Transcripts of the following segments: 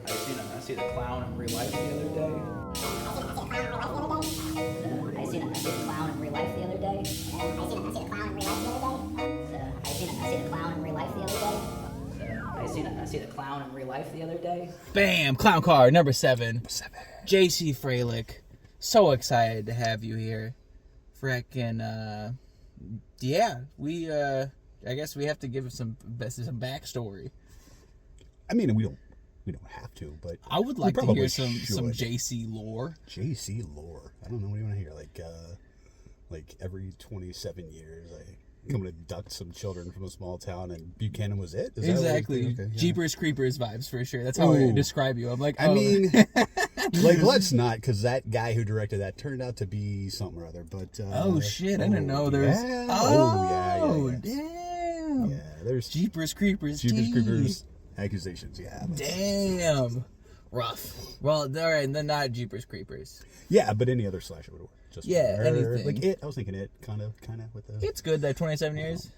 I seen a clown in real life the other day. I seen a clown in real life the other day. I seen a clown in real life the other day. Bam! Clown car number 7. JC Fralick. So excited to have you here. Frickin' yeah, we I guess we have to give some backstory. I mean, we don't have to, but I would like to hear some JC lore. JC lore. I don't know, what do you want to hear? Like every 27 years, I come to abduct some children from a small town, and Buchanan was it? Is exactly. That okay, yeah. Jeepers Creepers vibes for sure. That's how I describe you. I'm like, I mean, like, let's not, because that guy who directed that turned out to be something or other. But oh shit, I didn't know there's. Yeah. Oh, yeah. Damn. Yeah, there's Jeepers Creepers. Creepers accusations. Yeah. Damn. Rough. Well, all right, then not Jeepers Creepers. Yeah, but any other slasher would work. Just anything. Like It. I was thinking It, kind of with the. It's good that 27 years.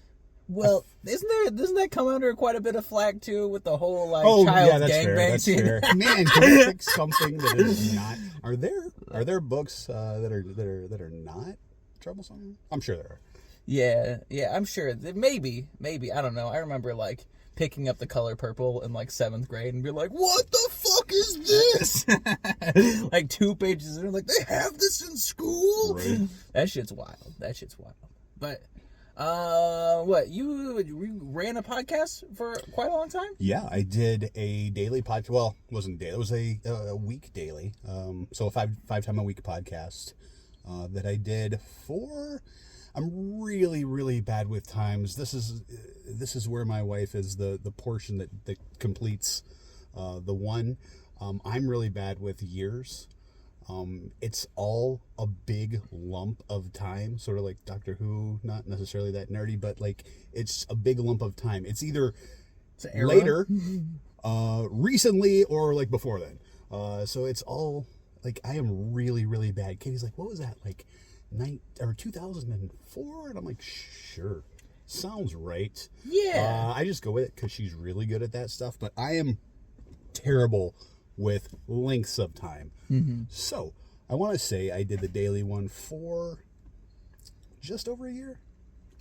Well, doesn't that come under quite a bit of flack too with the whole child gangbang scene? Fair. Man, can you pick something that is not? Are there books that are not troublesome? I'm sure there are. Yeah, I'm sure. Maybe I don't know. I remember picking up The Color Purple in 7th grade and be like, what the fuck is this? 2 pages in, they have this in school? Right. That shit's wild. But, what, you ran a podcast for quite a long time? Yeah, I did a daily podcast. Well, it wasn't daily. It was a week daily. So a five time a week podcast that I did for... I'm really, really bad with times. This is where my wife is the portion that completes the one. I'm really bad with years. It's all a big lump of time, sort of like Doctor Who, not necessarily that nerdy, but it's a big lump of time. It's either later, recently, or before then. So it's all I am really, really bad. Katie's like, what was that? 2004? And I'm like, sure. Sounds right. Yeah. I just go with it because she's really good at that stuff, but I am terrible with lengths of time. Mm-hmm. So I want to say I did the daily one for just over a year.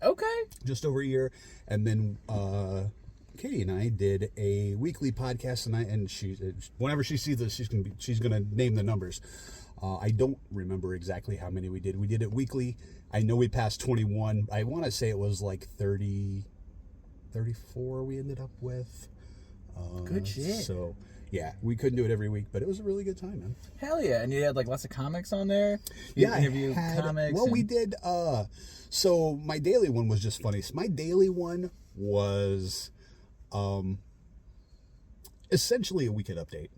Okay. Just over a year. And then Katie and I did a weekly podcast, and she, whenever she sees this, she's gonna name the numbers. I don't remember exactly how many we did. We did it weekly. I know we passed 21. I want to say it was 30, 34 we ended up with. Good shit. So, yeah, we couldn't do it every week, but it was a really good time, man. Hell yeah. And you had lots of comics on there? Yeah, interview comics? Well, we did. So my daily one was just funny. So my daily one was essentially a Weekend Update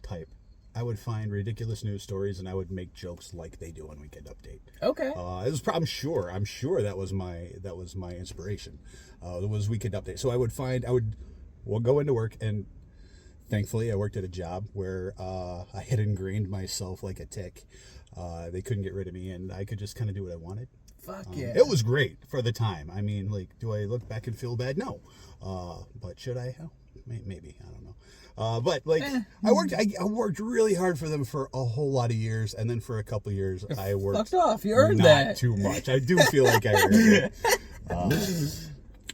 type. I would find ridiculous news stories and I would make jokes like they do on Weekend Update. Okay. It was. I'm sure that was my inspiration. It was Weekend Update. So we'll go into work, and thankfully I worked at a job where I had ingrained myself like a tick. They couldn't get rid of me, and I could just kind of do what I wanted. Fuck yeah. It was great for the time. I mean, do I look back and feel bad? No. But should I? Maybe. I don't know. But I worked really hard for them for a whole lot of years, and then for a couple of years I worked. Fucked off. You earned not that. Too much. I do feel like I earned it.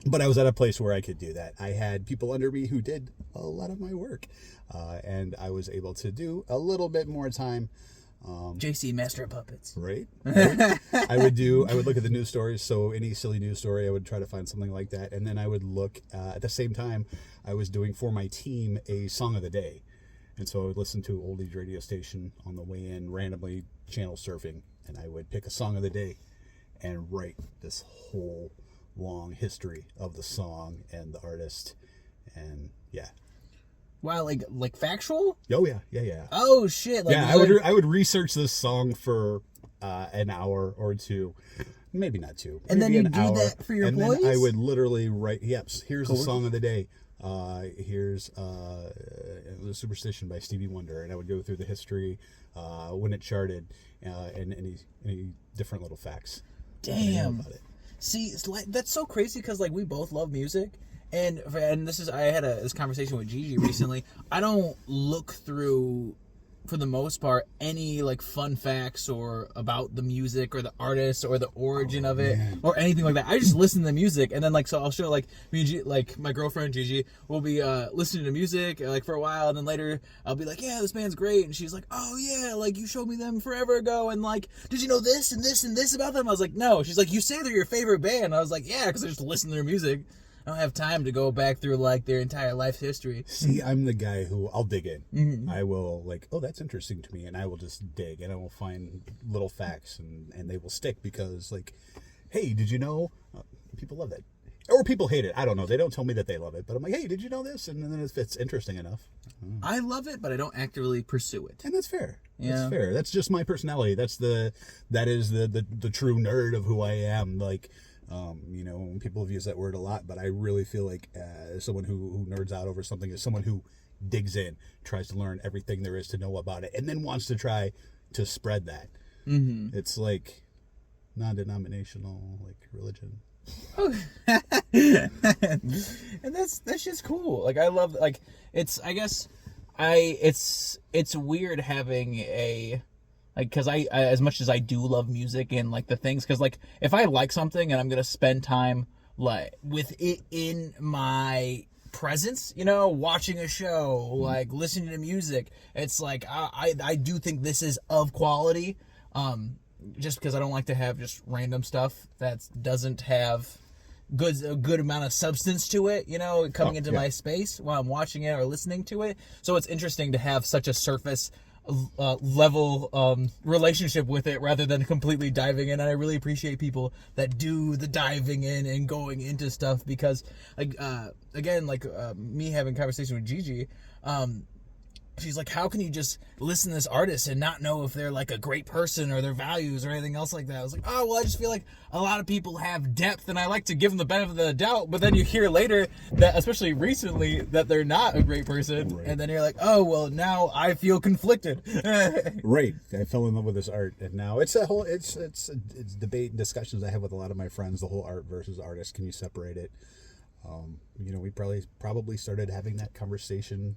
But I was at a place where I could do that. I had people under me who did a lot of my work, and I was able to do a little bit more time. JC, Master of Puppets. Right. I would look at the news stories. So any silly news story, I would try to find something like that. And then I would look, at the same time, I was doing for my team a song of the day. And so I would listen to oldies radio station on the way in, randomly channel surfing. And I would pick a song of the day and write this whole long history of the song and the artist. And yeah. Wow, like factual? Oh yeah. Oh shit! I would research this song for an hour or two, maybe not two. And then you do hour. that for your and employees? Then I would literally write. Yep, here's the song of the day. Here's the Superstition by Stevie Wonder, and I would go through the history, when it charted, and any different little facts. Damn. About it. See, that's so crazy because we both love music. And this is, I had this conversation with Gigi recently. I don't look through, for the most part, any like fun facts or about the music or the artist or the origin of it or anything like that. I just listen to the music, and then like, so I'll show like me, like my girlfriend Gigi will be listening to music like for a while, and then later I'll be like, yeah, this band's great, and she's like, oh yeah, like you showed me them forever ago, and like, did you know this and this and this about them? I was like, no. She's like, you say they're your favorite band. I was like, yeah, because I just listen to their music. I don't have time to go back through like their entire life history. See, I'm the guy who I'll dig in. Mm-hmm. I will like, oh, that's interesting to me, and I will just dig, and I will find little facts, and they will stick because, like, hey, did you know? People love that, or people hate it. I don't know. They don't tell me that they love it, but I'm like, hey, did you know this? And then if it's interesting enough, I love it, but I don't actively pursue it, and that's fair. Yeah. That's fair. That's just my personality. That is the true nerd of who I am. Like. You know, people have used that word a lot, but I really feel like someone who nerds out over something is someone who digs in, tries to learn everything there is to know about it, and then wants to try to spread that. Mm-hmm. It's like non-denominational, like religion. And that's just cool. Like I love, like it's, I guess it's weird having a. Like, because I as much as I do love music and, like, the things, because, like, if I like something and I'm going to spend time, like, with it in my presence, you know, watching a show, like, listening to music, it's like, I do think this is of quality, just because I don't like to have just random stuff that doesn't have a good amount of substance to it, you know, coming into my space while I'm watching it or listening to it. So it's interesting to have such a surface level relationship with it rather than completely diving in. And I really appreciate people that do the diving in and going into stuff, because like again, like me having conversation with Gigi, she's like, how can you just listen to this artist and not know if they're like a great person or their values or anything else like that? I was like, oh, well, I just feel like a lot of people have depth and I like to give them the benefit of the doubt. But then you hear later that, especially recently, that they're not a great person. Right. And then you're like, oh, well, now I feel conflicted. Right. I fell in love with this art, and now it's a whole, it's debate and discussions I have with a lot of my friends, the whole art versus artist. Can you separate it? You know, we probably started having that conversation,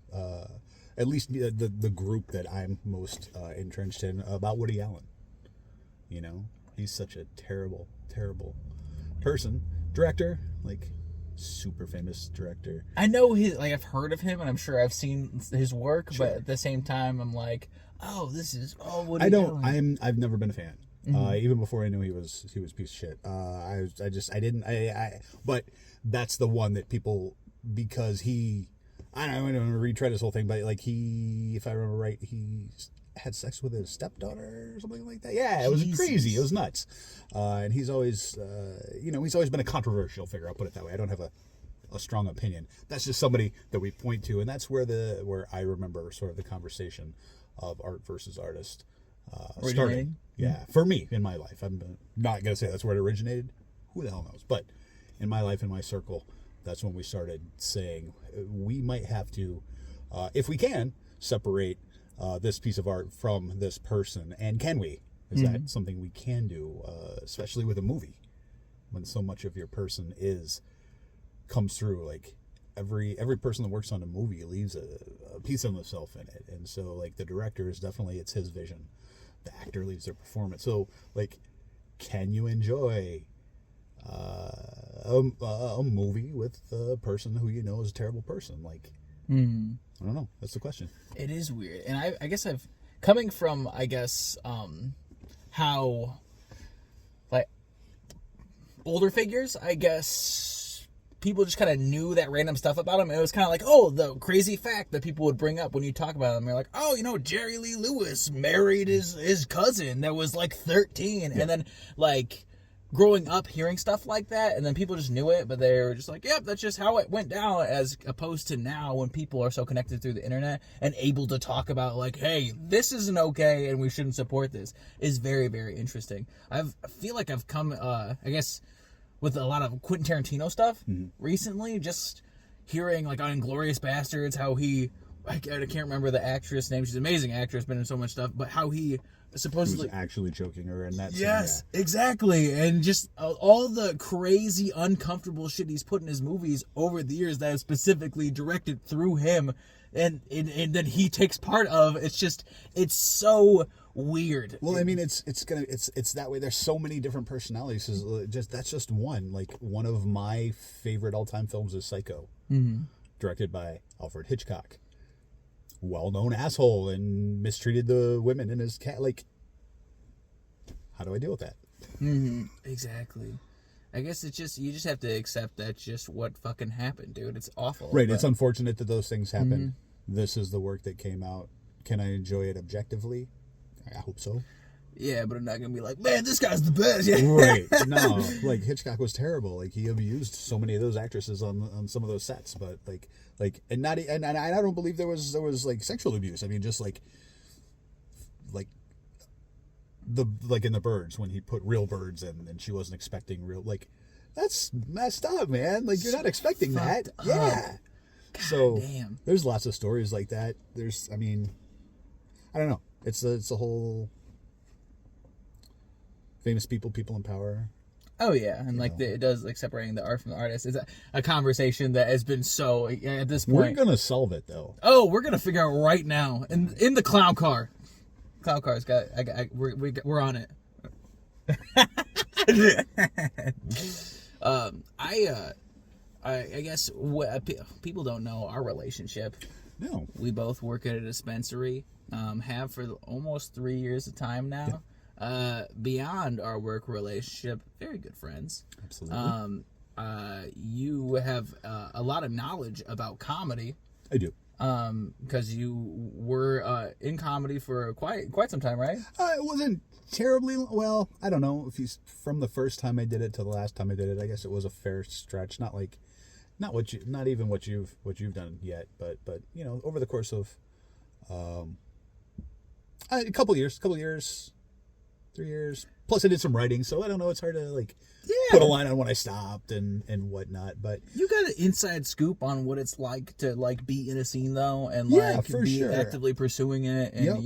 at least the group that I'm most entrenched in, about Woody Allen. You know, he's such a terrible, terrible person. Director, like, super famous director. I know I've heard of him, and I'm sure I've seen his work, sure. But at the same time, I'm like, oh, Woody Allen. I've never been a fan. Mm-hmm. Even before I knew he was a piece of shit. But that's the one that people, because I don't want to retread this whole thing, but like if I remember right, he had sex with his stepdaughter or something like that. Yeah, it was crazy. It was nuts. And he's always, he's always been a controversial figure. I'll put it that way. I don't have a strong opinion. That's just somebody that we point to, and that's where I remember sort of the conversation of art versus artist starting. Yeah, for me in my life. I'm not gonna say that's where it originated. Who the hell knows? But in my life, in my circle, that's when we started saying we might have to, if we can, separate this piece of art from this person. And can we? Is that something we can do, especially with a movie, when so much of your person comes through? Like every person that works on a movie leaves a piece of themselves in it. And so, like, the director is definitely, it's his vision. The actor leaves their performance. So, like, can you enjoy a movie with a person who you know is a terrible person? Like, I don't know. That's the question. It is weird. And I guess coming from, how, like, older figures, I guess people just kind of knew that random stuff about them. It was kind of like, oh, the crazy fact that people would bring up when you talk about them. They're like, oh, Jerry Lee Lewis married his cousin that was like 13. Yeah. And then, like, growing up hearing stuff like that, and then people just knew it, but they were just like, yep, that's just how it went down, as opposed to now when people are so connected through the internet and able to talk about, like, hey, this isn't okay and we shouldn't support this, is very, very interesting. I feel like I've come, I guess, with a lot of Quentin Tarantino stuff recently, just hearing, like, on Inglourious Bastards, how he I can't remember the actress name. She's an amazing actress, been in so much stuff. But how he supposedly was actually choking her in that scene. Yes, exactly. And just all the crazy, uncomfortable shit he's put in his movies over the years that is specifically directed through him and that he takes part of. It's so weird. Well, I mean, it's that way. There's so many different personalities. That's just one. Like, one of my favorite all-time films is Psycho, directed by Alfred Hitchcock. Well-known asshole and mistreated the women in his cat. Like, how do I deal with that? Exactly. I guess you just have to accept that's just what fucking happened, dude. It's awful. Right. But it's unfortunate that those things happen. This is the work that came out. Can I enjoy it objectively? I hope so. Yeah, but I'm not gonna be like, man, this guy's the best. Yeah. Right. No, like, Hitchcock was terrible. Like, he abused so many of those actresses on some of those sets. But and I don't believe there was like sexual abuse. I mean, just like in the Birds, when he put real birds in and she wasn't expecting real, like, that's messed up, man. Like, you're not expecting that. Up. Yeah. God so damn. There's lots of stories like that. I don't know. It's a whole famous people in power. Oh yeah, and it does, like, separating the art from the artist. It's a conversation that has been so, at this point. We're gonna solve it though. Oh, we're gonna figure out right now in the clown car. Clown car's got. We're on it. I guess what people don't know our relationship. No. We both work at a dispensary. Have for almost 3 years of time now. Yeah. Beyond our work relationship, very good friends. Absolutely. You have a lot of knowledge about comedy. I do. Because you were in comedy for quite some time, right? It wasn't terribly well. I don't know if he's from the first time I did it to the last time I did it. I guess it was a fair stretch. Not even what you've done yet, but over the course of a couple years, 3 years. Plus, I did some writing, so I don't know. It's hard to put a line on when I stopped and whatnot. But you got an inside scoop on what it's like to be in a scene though, and be actively pursuing it, and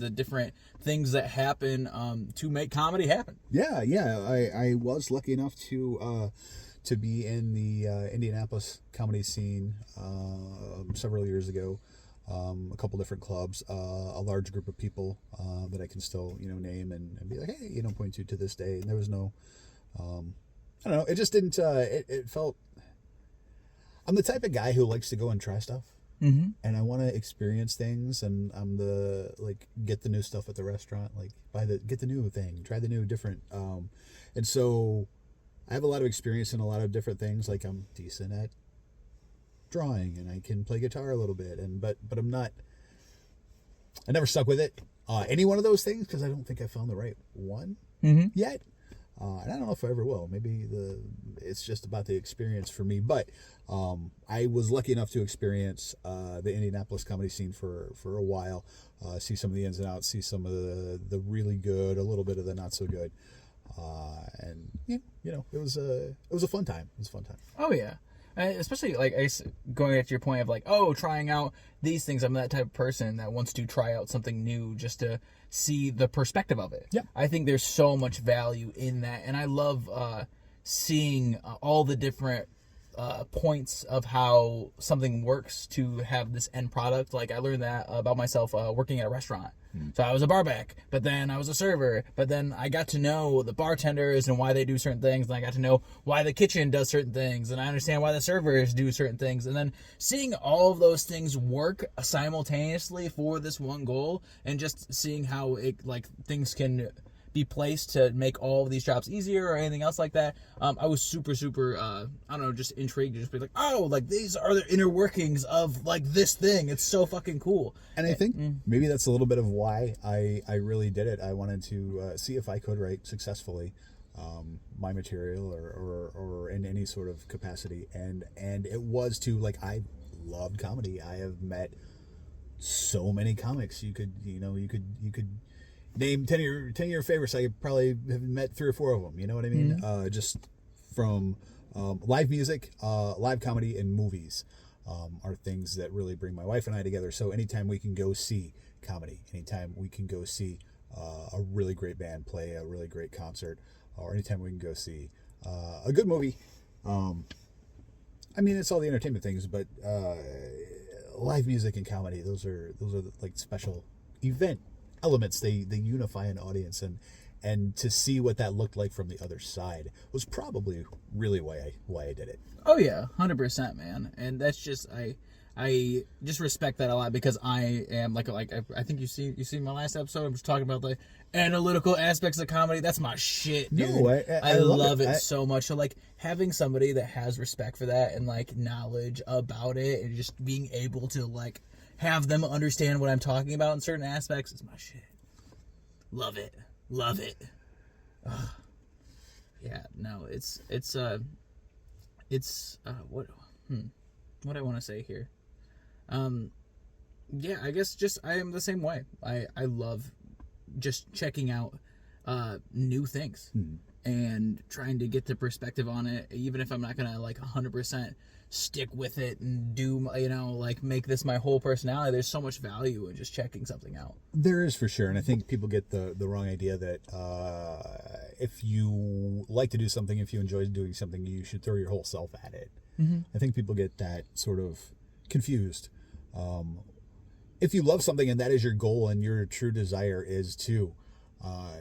the different things that happen to make comedy happen. Yeah. I was lucky enough to be in the Indianapolis comedy scene several years ago. A couple different clubs, a large group of people that I can still name and be like, hey, point to this day. And there was no I don't know, it just didn't it felt, I'm the type of guy who likes to go and try stuff, and I want to experience things, and I'm get the new stuff at the restaurant, get the new thing, try the new different and so I have a lot of experience in a lot of different things. Like, I'm decent at drawing and I can play guitar a little bit, but I never stuck with it, any one of those things, because I don't think I found the right one yet, and I don't know if I ever will. Maybe it's just about the experience for me. But I was lucky enough to experience the Indianapolis comedy scene for a while, see some of the ins and outs, see some of the really good, a little bit of the not so good, and it was a fun time. It was a fun time. Oh yeah. Especially, going at your point of trying out these things. I'm that type of person that wants to try out something new just to see the perspective of it. Yeah. I think there's so much value in that, and I love seeing all the different points of how something works to have this end product. Like, I learned that about myself working at a restaurant. So I was a barback, but then I was a server, but then I got to know the bartenders and why they do certain things, and I got to know why the kitchen does certain things, and I understand why the servers do certain things, and then seeing all of those things work simultaneously for this one goal, and just seeing how things can be placed to make all of these jobs easier or anything else like that. I was super, I don't know, just intrigued to just be like, these are the inner workings of this thing. It's so fucking cool. And I think maybe that's a little bit of why I really did it. I wanted to see if I could write successfully my material or in any sort of capacity. And it was to, I loved comedy. I have met so many comics. You could name 10 of your favorites. I probably have met 3 or 4 of them. You know what I mean? Just from live music, live comedy, and movies. are things that really bring my wife and I together. So anytime we can go see comedy, anytime we can go see a really great band play a really great concert, or anytime we can go see a good movie. I mean, it's all the entertainment things, but live music and comedy, those are like special event elements. They unify an audience, and to see what that looked like from the other side was probably really why I did it. Oh yeah, 100%, man. And that's just I just respect that a lot, because I am like I think you see my last episode. I was talking about the analytical aspects of comedy. That's my shit, dude. No, I love it so much. So like having somebody that has respect for that and like knowledge about it, and just being able to like have them understand what I'm talking about in certain aspects is my shit. Love it. Ugh. Yeah, no, it's what I want to say here. Yeah, I guess just I am the same way. I love just checking out new things and trying to get the perspective on it, even if I'm not gonna like 100% stick with it and do, you know, like make this my whole personality. There's so much value in just checking something out. There is, for sure. And I think people get the wrong idea that if you like to do something, if you enjoy doing something, you should throw your whole self at it. I think people get that sort of confused. If you love something and that is your goal and your true desire is to,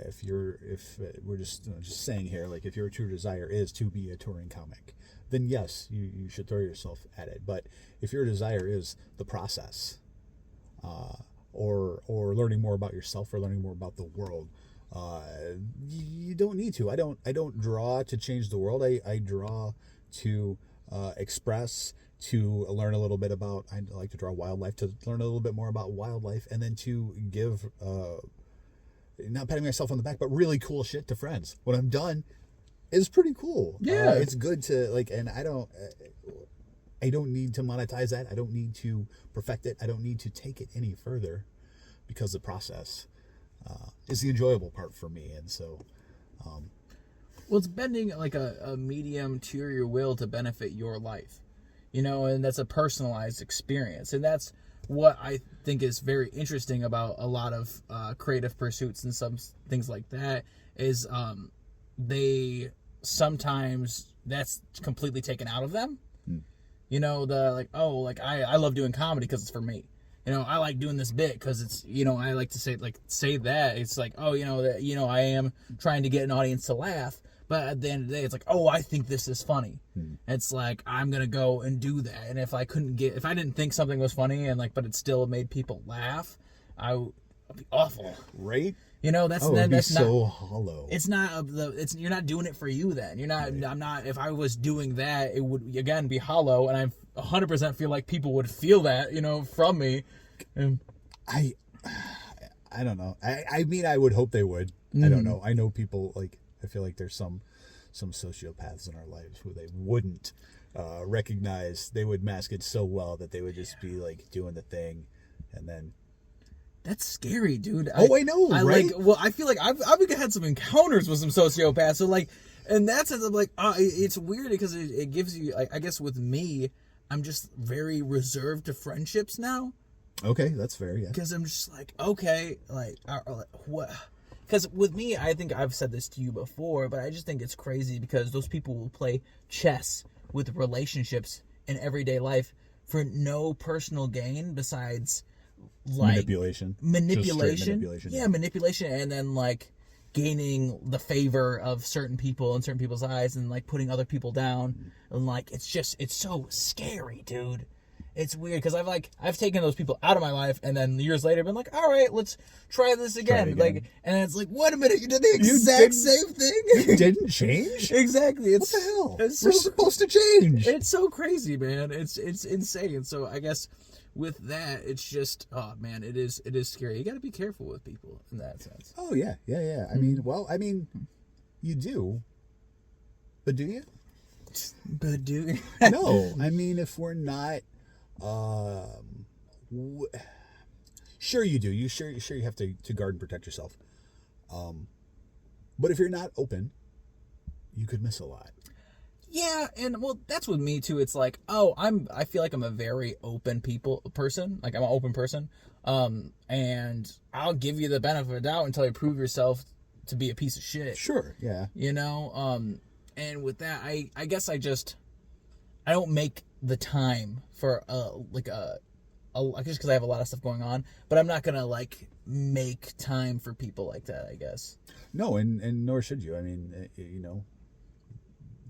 if we're just saying here, like if your true desire is to be a touring comic, then yes, you should throw yourself at it. But if your desire is the process, or learning more about yourself or learning more about the world, you don't need to. I don't draw to change the world. I draw to express, to learn a little bit about, I like to draw wildlife, to learn a little bit more about wildlife, and then to give, not patting myself on the back, but really cool shit to friends. When I'm done, it's pretty cool. Yeah. It's good to, like, and I don't need to monetize that. I don't need to perfect it. I don't need to take it any further, because the process is the enjoyable part for me. And so, well, it's bending like a medium to your will to benefit your life, you know, and that's a personalized experience. And that's what I think is very interesting about a lot of creative pursuits and some things like that is they sometimes that's completely taken out of them. You know, the like, oh, like I love doing comedy because it's for me. You know, I like doing this bit because it's, you know, I like to say that. It's like, oh, you know, that, you know, I am trying to get an audience to laugh. But at the end of the day, it's like, oh, I think this is funny. It's like, I'm going to go and do that. And if I didn't think something was funny and like, but it still made people laugh, I'd be awful. Right? You know, that's so not hollow. It's not you're not doing it for you then. You're not, right. I'm not, if I was doing that, it would again be hollow, and I 100% feel like people would feel that, you know, from me. And I don't know. I mean, I would hope they would. I don't know. I know people, like, I feel like there's some sociopaths in our lives who they wouldn't recognize. They would mask it so well that they would just be like doing the thing, and then. That's scary, dude. I know, right? I feel like I've had some encounters with some sociopaths. So like, and that's I'm like, it's weird because it gives you, I guess with me, I'm just very reserved to friendships now. Okay, that's fair, yeah. Because I'm just like, okay, like what? Because with me, I think I've said this to you before, but I just think it's crazy because those people will play chess with relationships in everyday life for no personal gain besides. Like manipulation, yeah, manipulation, and then like gaining the favor of certain people in certain people's eyes, and like putting other people down, and like it's so scary, dude. It's weird because I've taken those people out of my life, and then years later been like, all right, let's try this again. Like, and it's like, wait a minute, you did the exact same thing. You didn't change. Exactly. What the hell? We're supposed to change. It's so crazy, man. It's insane. So I guess. With that, it's just, oh man, it is scary. You got to be careful with people in that sense. Oh yeah. I mean, you do, but do you? But do you? No, I mean, if we're not, sure you do. You sure you have to guard and protect yourself. But if you're not open, you could miss a lot. Yeah, and well, that's with me too. It's like, I feel like I'm a very open person. Like I'm an open person. And I'll give you the benefit of the doubt until you prove yourself to be a piece of shit. Sure, yeah. And with that, I guess I don't make the time for just because I have a lot of stuff going on, but I'm not gonna like make time for people like that, I guess. No, and nor should you. I mean,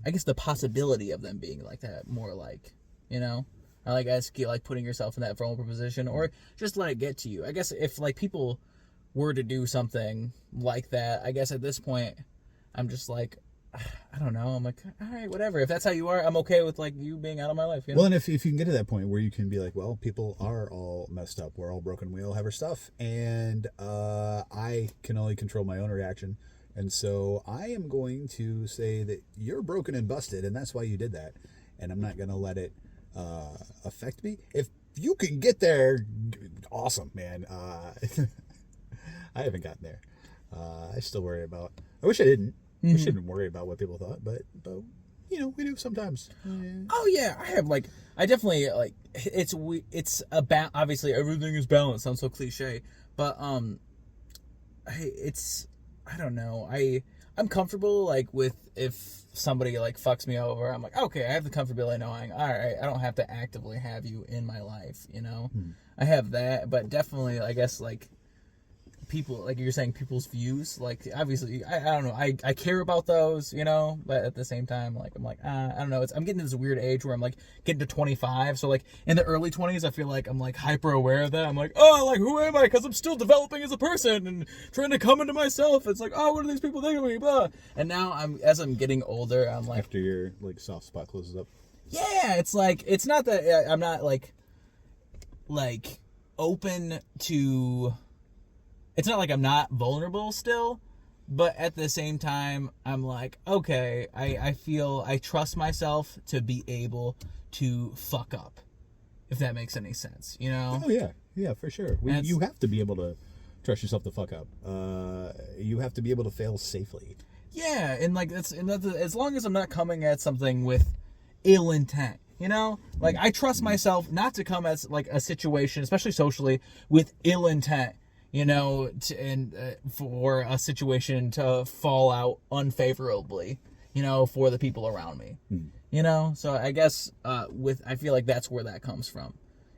I guess the possibility of them being like that, more like, I guess like putting yourself in that vulnerable position, or just let it get to you. I guess if like people were to do something like that, I guess at this point, I'm just like, I don't know. I'm like, all right, whatever. If that's how you are, I'm okay with like you being out of my life. Well, and if you can get to that point where you can be like, well, people are all messed up. We're all broken. We all have our stuff, and I can only control my own reaction. And so I am going to say that you're broken and busted, and that's why you did that. And I'm not going to let it affect me. If you can get there, awesome, man. I haven't gotten there. I still worry about. I wish I didn't. We shouldn't worry about what people thought, but we do sometimes. Oh yeah, I definitely like. It's about, obviously everything is balanced. Sounds so cliche, but I don't know. I'm comfortable like with if somebody like fucks me over. I'm like, okay, I have the comfortability knowing, all right, I don't have to actively have you in my life. I have that, but definitely, I guess like. People, like you're saying, people's views, like obviously I don't know, I care about those, but at the same time, like I'm like I don't know, I'm getting to this weird age where I'm like getting to 25, so like in the early 20s I feel like I'm like hyper aware of that. I'm like, oh, like who am I, because I'm still developing as a person and trying to come into myself. It's like, oh, what do these people think of me, blah. And now as I'm getting older, I'm like, after your like soft spot closes up, yeah, it's like, it's not that I'm not like open to. It's not like I'm not vulnerable still, but at the same time, I'm like, okay, I feel I trust myself to be able to fuck up, if that makes any sense, Oh, yeah. Yeah, for sure. You have to be able to trust yourself to fuck up. You have to be able to fail safely. Yeah, and like that's as long as I'm not coming at something with ill intent. Like I trust myself not to come at like a situation, especially socially, with ill intent. For a situation to fall out unfavorably, for the people around me, So I guess I feel like that's where that comes from,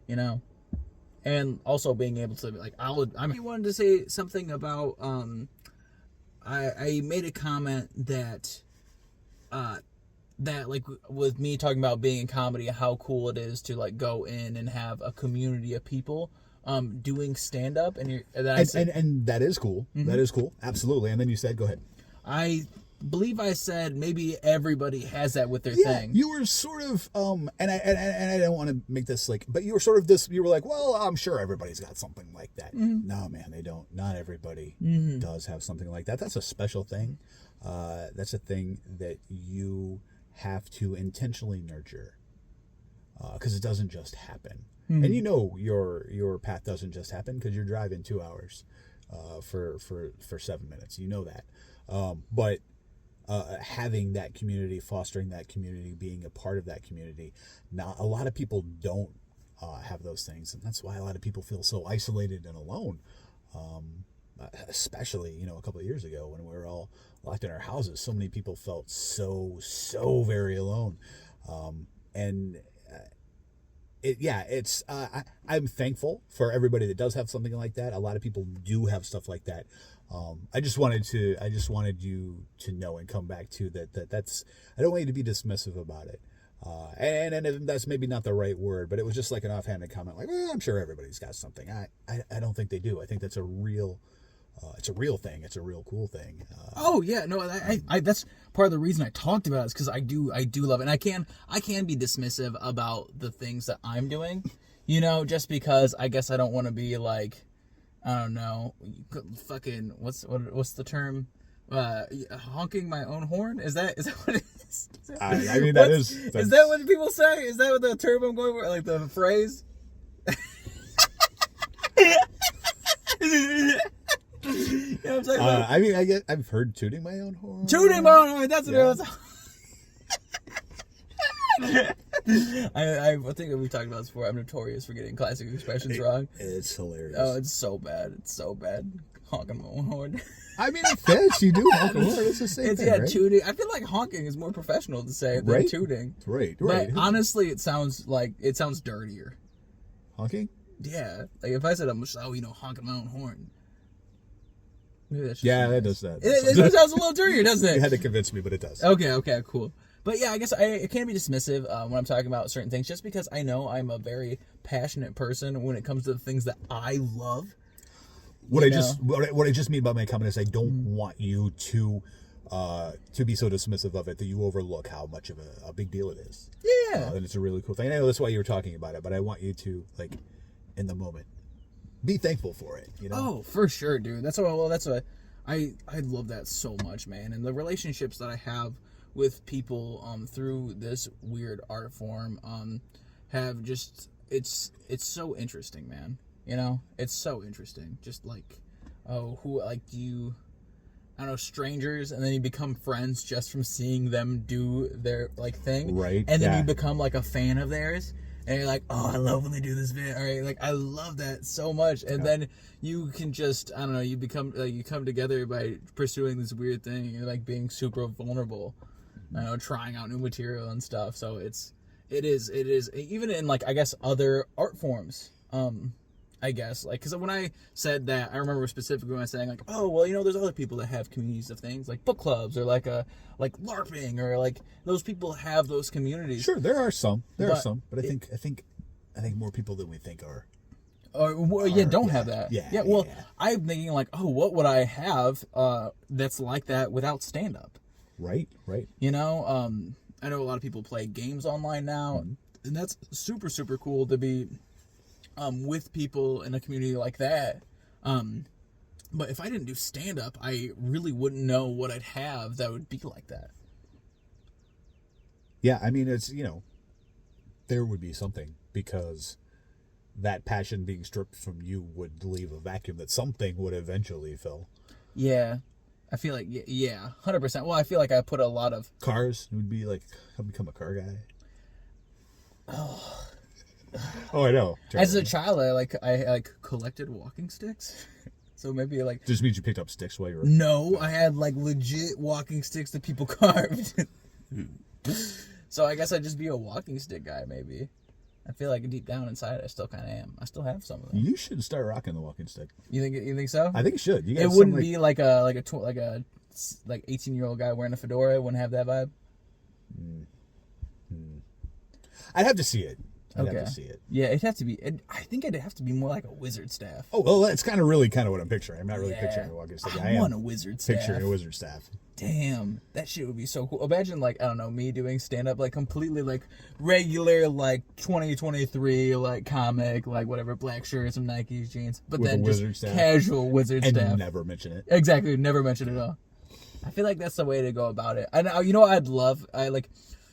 and also being able to like I wanted to say something about I made a comment that like with me talking about being in comedy, how cool it is to like go in and have a community of people. Doing stand up and that is cool. Mm-hmm. That is cool. Absolutely. And then you said, go ahead. I believe I said maybe everybody has that with their thing. You were sort of and I don't want to make this like, but you were sort of this. You were like, well, I'm sure everybody's got something like that. Mm-hmm. No, man, they don't. Not everybody does have something like that. That's a special thing. That's a thing that you have to intentionally nurture because it doesn't just happen. Mm-hmm. And your path doesn't just happen because you're driving 2 hours for 7 minutes. You know that. But having that community, fostering that community, being a part of that community, not a lot of people don't have those things, and that's why a lot of people feel so isolated and alone. Especially a couple of years ago when we were all locked in our houses, so many people felt so very alone, I'm thankful for everybody that does have something like that. A lot of people do have stuff like that. I just wanted you to know and come back to that's, I don't want you to be dismissive about it. And that's maybe not the right word, but it was just like an offhanded comment, like, well, I'm sure everybody's got something. I don't think they do. I think that's a real thing. It's a real cool thing. Oh yeah, no, I that's part of the reason I talked about it, is because I do love it, and I can be dismissive about the things that I'm doing, just because I guess I don't want to be like, I don't know, fucking what's the term? Honking my own horn? Is that what it is? I mean, that's... Is that what people say? Is that what the term I'm going for? Like the phrase? You know what I'm saying? I mean, I've heard tooting my own horn. Tooting my own horn. That's what it was. I think we talked about this before. I'm notorious for getting classic expressions wrong. It's hilarious. Oh, it's so bad. It's so bad. Honking my own horn. I mean, it fits. You do honk a horn. It's the same thing, right? Tooting. I feel like honking is more professional to say than tooting. Right. But honestly, it sounds dirtier. Honking? Yeah. Like if I said I'm just, honking my own horn. Maybe that's just that does that. It sounds a little dirtier, doesn't it? You had to convince me, but it does. Okay, cool. But yeah, I guess I can't be dismissive when I'm talking about certain things, just because I know I'm a very passionate person when it comes to the things that I love. What I just mean by my comment is I don't want you to be so dismissive of it that you overlook how much of a big deal it is. Yeah. And it's a really cool thing. I know that's why you were talking about it, but I want you to, like, in the moment, be thankful for it. You know? Oh, for sure, dude. I love that so much, man. And the relationships that I have with people through this weird art form have just it's so interesting, man. You know, it's so interesting. Just like, strangers, and then you become friends just from seeing them do their thing, right? And then you become like a fan of theirs, and you're like, oh, I love when they do this bit. All right, like I love that so much. And then you can just, you become you come together by pursuing this weird thing. You're like being super vulnerable, trying out new material and stuff. So it is even in I guess other art forms. I guess, because when I said that, I remember specifically when I was saying, there's other people that have communities of things, like book clubs, or like LARPing, or those people have those communities. Sure, there are some. But I think more people than we think are. Don't have that. Yeah. I'm thinking what would I have that's like that without stand-up? Right. I know a lot of people play games online now, and that's super, super cool to be with people in a community like that. But if I didn't do stand-up, I really wouldn't know what I'd have that would be like that. Yeah, I mean, it's, there would be something, because that passion being stripped from you would leave a vacuum that something would eventually fill. Yeah. I feel like, 100%. Well, I feel like I put a lot of... Cars would be I've become a car guy. Oh, I know. As a child, I collected walking sticks. So maybe just means you picked up sticks while you were... No, I had legit walking sticks that people carved. So I guess I'd just be a walking stick guy, maybe. I feel like deep down inside I still kind of am. I still have some of them. You should start rocking the walking stick. You think so? I think you should. It wouldn't be like a 18-year-old guy wearing a fedora. It wouldn't have that vibe. I'd have to see it. Have to see it. Yeah, it'd have to be. I think it'd have to be more like a wizard staff. Oh, well, that's kind of what I'm picturing. I'm not really picturing a walking stick. I want a wizard staff. Picturing a wizard staff. Damn, that shit would be so cool. Imagine me doing stand up completely regular 2023 comic whatever, black shirt, some Nikes, jeans, but with then just staff. Casual wizard staff. And never mention it. Exactly, never mention it at all. I feel like that's the way to go about it. And you know what I'd love?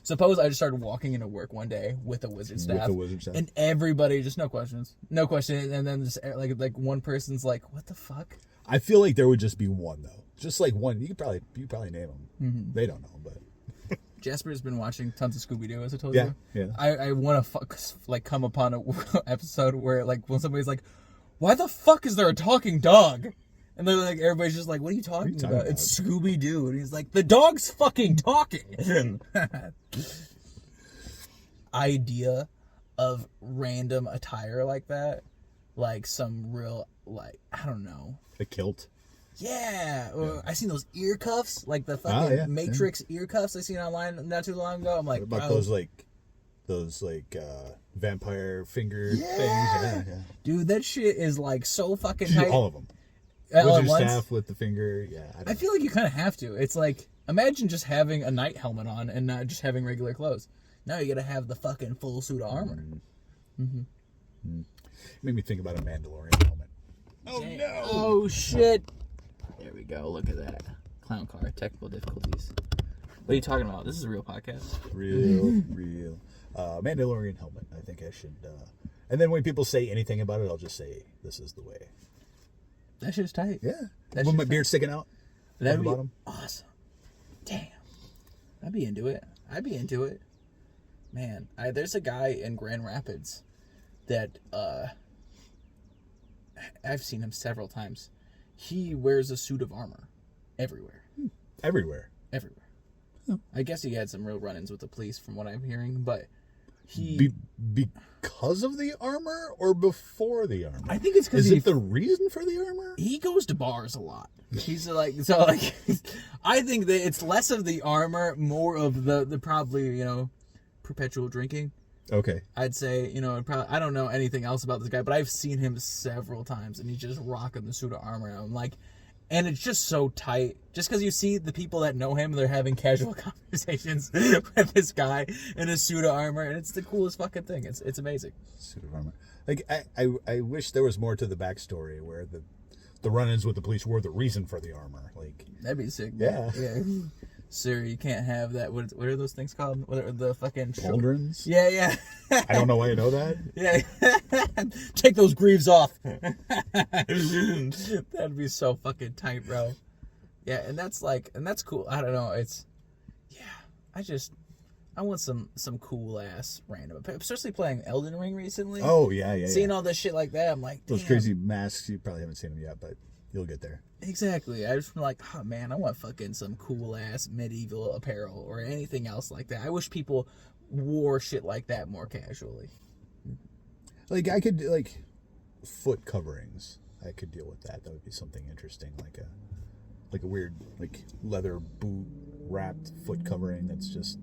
Suppose I just started walking into work one day with a wizard staff. And everybody just no question, and then just one person's like, "What the fuck?" I feel like there would just be one though, just one. You could probably name them. Mm-hmm. They don't know, but Jasper's been watching tons of Scooby-Doo, as I told you. Yeah. I want to come upon an episode where when somebody's like, "Why the fuck is there a talking dog?" And they're everybody's just what are you talking about? It's Scooby-Doo. And he's like, the dog's fucking talking. Idea of random attire like that. Some real, I don't know. A kilt? Yeah. I seen those ear cuffs, the fucking Matrix ear cuffs I seen online not too long ago. I'm like, what about those vampire finger things? Yeah. Dude, that shit is so fucking tight. All of them. Wizard staff with the finger, I feel like you kind of have to. It's imagine just having a night helmet on and not just having regular clothes. Now you gotta have the fucking full suit of armor. Made me think about a Mandalorian helmet. Oh no! Oh shit! There we go. Look at that. Clown car. Technical difficulties. What are you talking about? This is a real podcast. Real. Mandalorian helmet. I think I should. And then when people say anything about it, I'll just say, "This is the way." That shit's tight. Yeah. With my beard sticking out. That'd be awesome. Damn. I'd be into it. Man, there's a guy in Grand Rapids that I've seen him several times. He wears a suit of armor everywhere. Everywhere. Oh. I guess he had some real run-ins with the police from what I'm hearing, but he... Because of the armor or before the armor? I think it's because Is it the reason for the armor? He goes to bars a lot. He's like... So, like... I think that it's less of the armor, more of the probably, you know, perpetual drinking. Okay. I'd say, you know, I don't know anything else about this guy, but I've seen him several times, and he's just rocking the suit of armor. And I'm like... And it's just so tight. Just because you see the people that know him, they're having casual conversations with this guy in a suit of armor, and it's the coolest fucking thing. It's amazing. Suit of armor. Like, I wish there was more to the backstory where the run-ins with the police were the reason for the armor. Like, that'd be sick. Yeah. Sir, you can't have that. What are those things called? What are the fucking... Children's? Yeah. I don't know why you know that. Yeah. Take those greaves off. That'd be so fucking tight, bro. Yeah, and that's cool. I don't know. I want some cool ass random, especially playing Elden Ring recently. Oh, yeah. Seeing all this shit like that, I'm like, damn. Those crazy masks, you probably haven't seen them yet, but you'll get there. Exactly. I just like, oh man, I want fucking some cool ass medieval apparel or anything else like that. I wish people wore shit like that more casually. Like, I could, like, foot coverings. I could deal with that. That would be something interesting, like a weird, like, leather boot wrapped foot covering that's just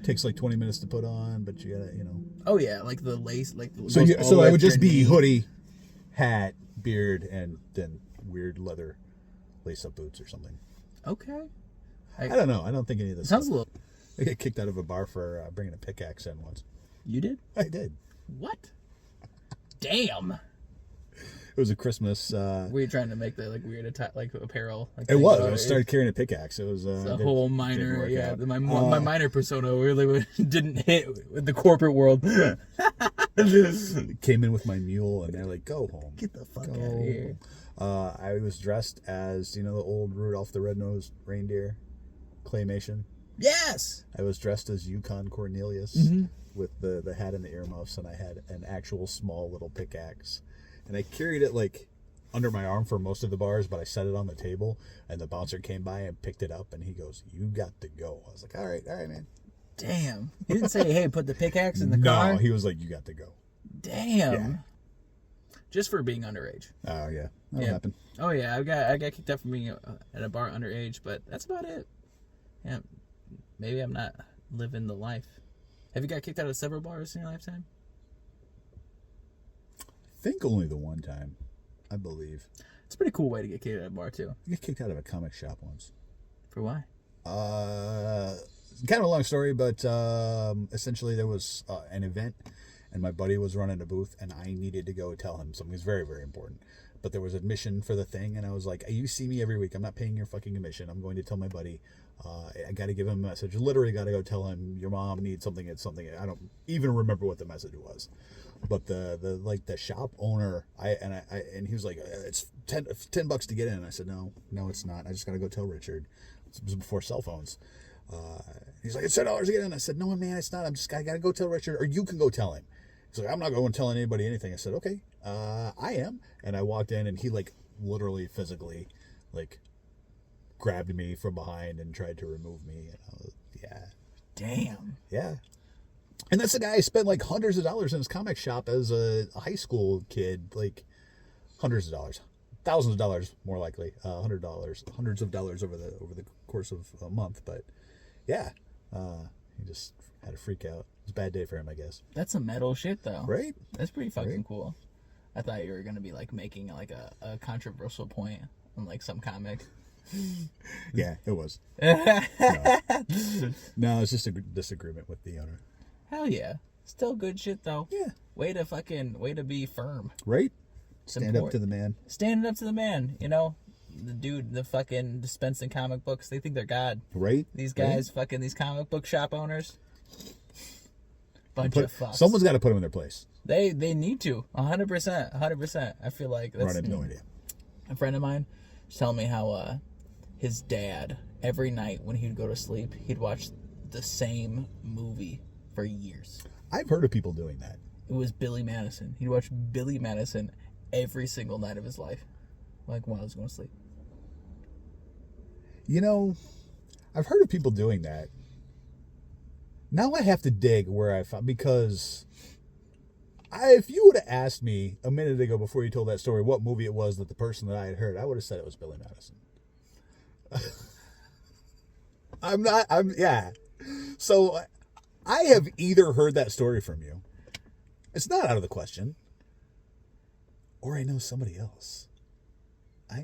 takes like 20 minutes to put on, but you gotta, you know. Oh yeah, like the lace, like the so it would just be hoodie, hat, beard, and then weird leather lace-up boots or something. Okay. I don't know. I don't think any of this sounds stuff. A little. I got kicked out of a bar for bringing a pickaxe in once. You did? I did. What? Damn. It was a Christmas. Were you trying to make the like weird like apparel? Like, it was. I started carrying a pickaxe. It was a whole minor. Yeah, my minor persona really didn't hit with the corporate world. Came in with my mule, and they're like, "Go home. Get the fuck out of here." I was dressed as, you know, the old Rudolph the Red-Nosed Reindeer claymation. Yes. I was dressed as Yukon Cornelius with the hat and the earmuffs, and I had an actual small little pickaxe. And I carried it, like, under my arm for most of the bars, but I set it on the table, and the bouncer came by and picked it up, and he goes, "You got to go." I was like, all right, man. Damn. He didn't say, "Hey, put the pickaxe in the car"? No, he was like, "You got to go." Damn. Yeah. Just for being underage. Oh, yeah. That'll happen. Oh, yeah. I got kicked out from being at a bar underage, but that's about it. Yeah. Maybe I'm not living the life. Have you got kicked out of several bars in your lifetime? I think only the one time, I believe. It's a pretty cool way to get kicked out of a bar, too. I got kicked out of a comic shop once. For why? Kind of a long story, but essentially there was an event, and my buddy was running a booth, and I needed to go tell him something. It was very, very important. But there was admission for the thing, and I was like, "You see me every week. I'm not paying your fucking admission. I'm going to tell my buddy. I got to give him a message. Literally got to go tell him your mom needs something. It's something." I don't even remember what the message was. But the shop owner, and he was like, "It's $10 to get in." And I said, "No, it's not. I just got to go tell Richard." It was before cell phones. He's like, "It's $10 to get in." I said, "No, man, it's not. I got to go tell Richard, or you can go tell him." He's like, "I'm not going to tell anybody anything." I said, "Okay, I am." And I walked in, and he, like, literally physically, like, grabbed me from behind and tried to remove me. And I was, yeah. Damn. Yeah. And that's the guy who spent, like, hundreds of dollars in his comic shop as a high school kid. Like, hundreds of dollars. Thousands of dollars, more likely. $100. Hundreds of dollars over the course of a month. But, yeah. He just had a freak out. It was a bad day for him, I guess. That's some metal shit, though. Right? That's pretty fucking cool. I thought you were going to be, like, making, like, a controversial point on, like, some comic. Yeah, it was. No, it's just a disagreement with the owner. Hell yeah. Still good shit, though. Yeah. Way to be firm. Right? Stand up to the man. Standing up to the man, you know? The dude, the fucking dispensing comic books, they think they're God. Right? These guys, fucking these comic book shop owners. Bunch of fucks. Someone's got to put them in their place. They need to. 100%. I feel like that's... I have no idea. A friend of mine was telling me how his dad, every night when he'd go to sleep, he'd watch the same movie for years. I've heard of people doing that. It was Billy Madison. He'd watch Billy Madison every single night of his life, like while he was going to sleep. You know, I've heard of people doing that. Now I have to dig where I found, because if you would have asked me a minute ago before you told that story what movie it was that the person that I had heard, I would have said it was Billy Madison. Yeah. So I have either heard that story from you. It's not out of the question. Or I know somebody else. I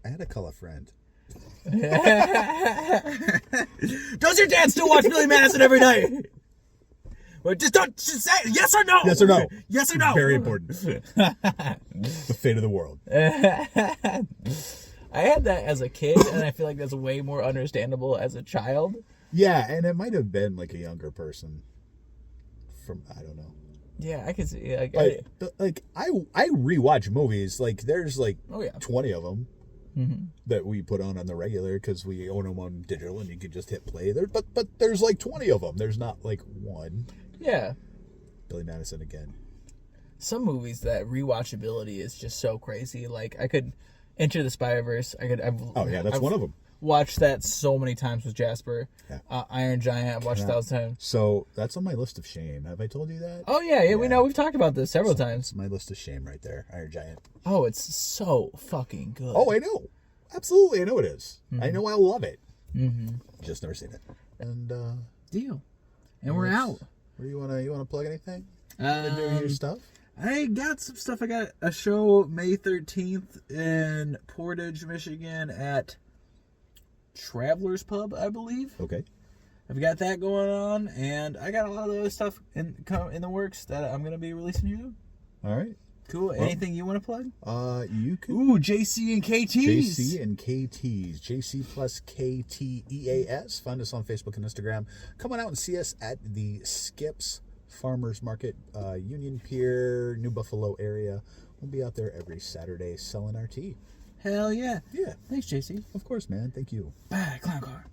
gotta call a friend. Does your dad still watch Billy Madison every night? Well, just say yes or no. Yes or no. Yes or no. Very important. The fate of the world. I had that as a kid, and I feel like that's way more understandable as a child. Yeah, and it might have been like a younger person from, I don't know. Yeah, I can see. I rewatch movies. Like, there's like 20 of them mm-hmm. that we put on the regular because we own them on digital and you can just hit play there. But there's like 20 of them. There's not like one. Yeah. Billy Madison again. Some movies that rewatchability is just so crazy. Like, I could Enter the Spider-Verse. That's one of them. Watched that so many times with Jasper. Yeah. Iron Giant, I've watched 1,000 times. So that's on my list of shame. Have I told you that? Oh, yeah, we know. We've talked about this several times. It's my list of shame right there. Iron Giant. Oh, it's so fucking good. Oh, I know. Absolutely, I know it is. Mm-hmm. I know I love it. Mm-hmm. Just never seen it. And deal. And we're out. Where you wanna plug anything? Doing your stuff? I got some stuff. I got a show May 13th in Portage, Michigan at Travelers Pub, I believe. Okay. I've got that going on, and I got a lot of other stuff in the works that I'm going to be releasing here. All right. Cool. Well, anything you want to plug? You could. Ooh, JC and KTs. JC and KTs. JC plus KTEAS. Find us on Facebook and Instagram. Come on out and see us at the Skips Farmers Market, Union Pier, New Buffalo area. We'll be out there every Saturday selling our tea. Hell yeah. Yeah. Thanks, JC. Of course, man. Thank you. Bye, Clown Car.